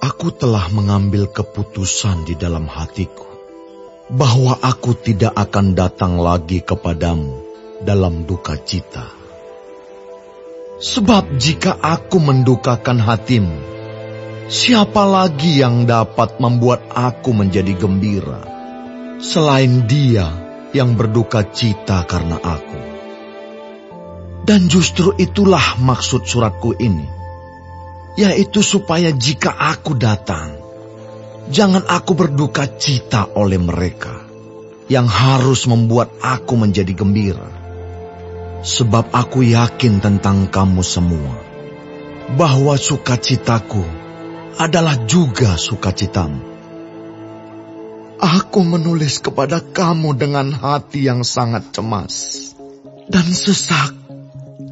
Aku telah mengambil keputusan di dalam hatiku bahwa aku tidak akan datang lagi kepadamu dalam duka cita. Sebab jika aku mendukakan hatimu, siapa lagi yang dapat membuat aku menjadi gembira selain Dia yang berduka cita karena aku? Dan justru itulah maksud suratku ini, yaitu supaya jika aku datang, jangan aku berduka cita oleh mereka yang harus membuat aku menjadi gembira. Sebab aku yakin tentang kamu semua, bahwa sukacitaku adalah juga sukacitamu. Aku menulis kepada kamu dengan hati yang sangat cemas dan sesak,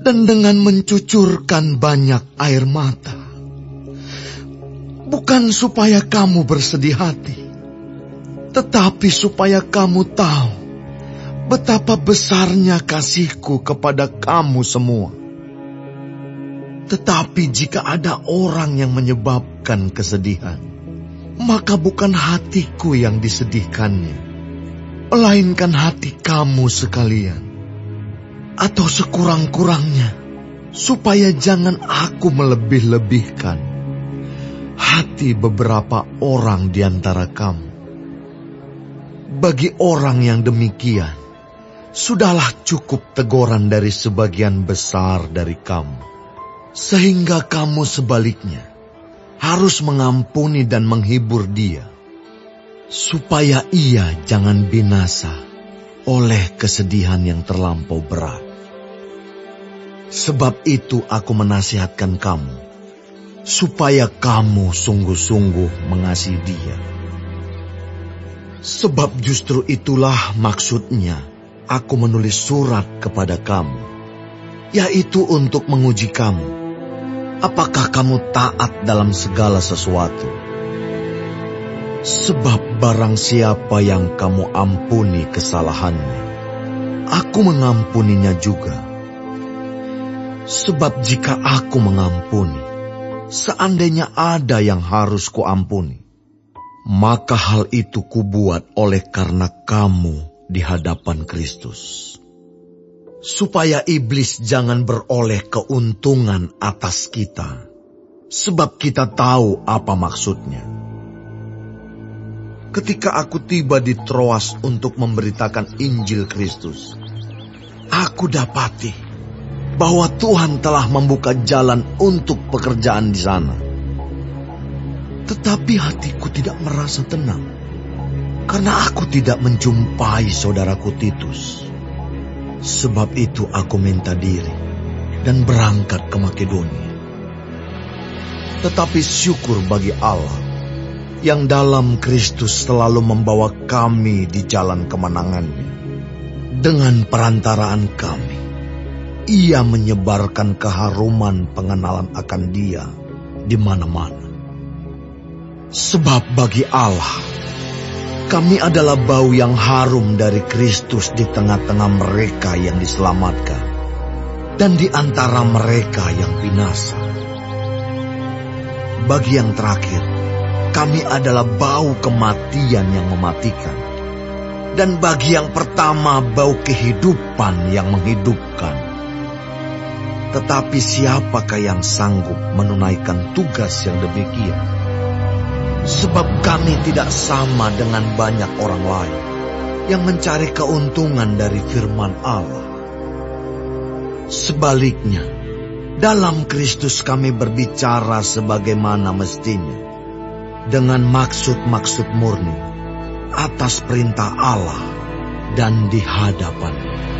dan dengan mencucurkan banyak air mata. Bukan supaya kamu bersedih hati, tetapi supaya kamu tahu betapa besarnya kasihku kepada kamu semua. Tetapi jika ada orang yang menyebabkan kesedihan, maka bukan hatiku yang disedihkannya, melainkan hati kamu sekalian. Atau sekurang-kurangnya, supaya jangan aku melebih-lebihkan hati beberapa orang di antara kamu. Bagi orang yang demikian, sudahlah cukup teguran dari sebagian besar dari kamu, sehingga kamu sebaliknya harus mengampuni dan menghibur dia, supaya ia jangan binasa oleh kesedihan yang terlampau berat. Sebab itu aku menasihatkan kamu, supaya kamu sungguh-sungguh mengasihi dia. Sebab justru itulah maksudnya aku menulis surat kepada kamu, yaitu untuk menguji kamu, apakah kamu taat dalam segala sesuatu. Sebab barang siapa yang kamu ampuni kesalahannya, aku mengampuninya juga. Sebab jika aku mengampuni, seandainya ada yang harus kuampuni, maka hal itu kubuat oleh karena kamu di hadapan Kristus, supaya iblis jangan beroleh keuntungan atas kita, sebab kita tahu apa maksudnya. Ketika aku tiba di Troas untuk memberitakan Injil Kristus, aku dapati bahwa Tuhan telah membuka jalan untuk pekerjaan di sana. Tetapi hatiku tidak merasa tenang, karena aku tidak menjumpai saudaraku Titus. Sebab itu aku minta diri dan berangkat ke Makedonia. Tetapi syukur bagi Allah, yang dalam Kristus selalu membawa kami di jalan kemenangannya. Dengan perantaraan kami, Ia menyebarkan keharuman pengenalan akan Dia di mana-mana. Sebab bagi Allah, kami adalah bau yang harum dari Kristus di tengah-tengah mereka yang diselamatkan dan di antara mereka yang binasa. Bagi yang terakhir, kami adalah bau kematian yang mematikan, dan bagi yang pertama bau kehidupan yang menghidupkan. Tetapi siapakah yang sanggup menunaikan tugas yang demikian? Sebab kami tidak sama dengan banyak orang lain yang mencari keuntungan dari firman Allah. Sebaliknya, dalam Kristus kami berbicara sebagaimana mestinya, dengan maksud-maksud murni, atas perintah Allah dan di hadapan-Nya.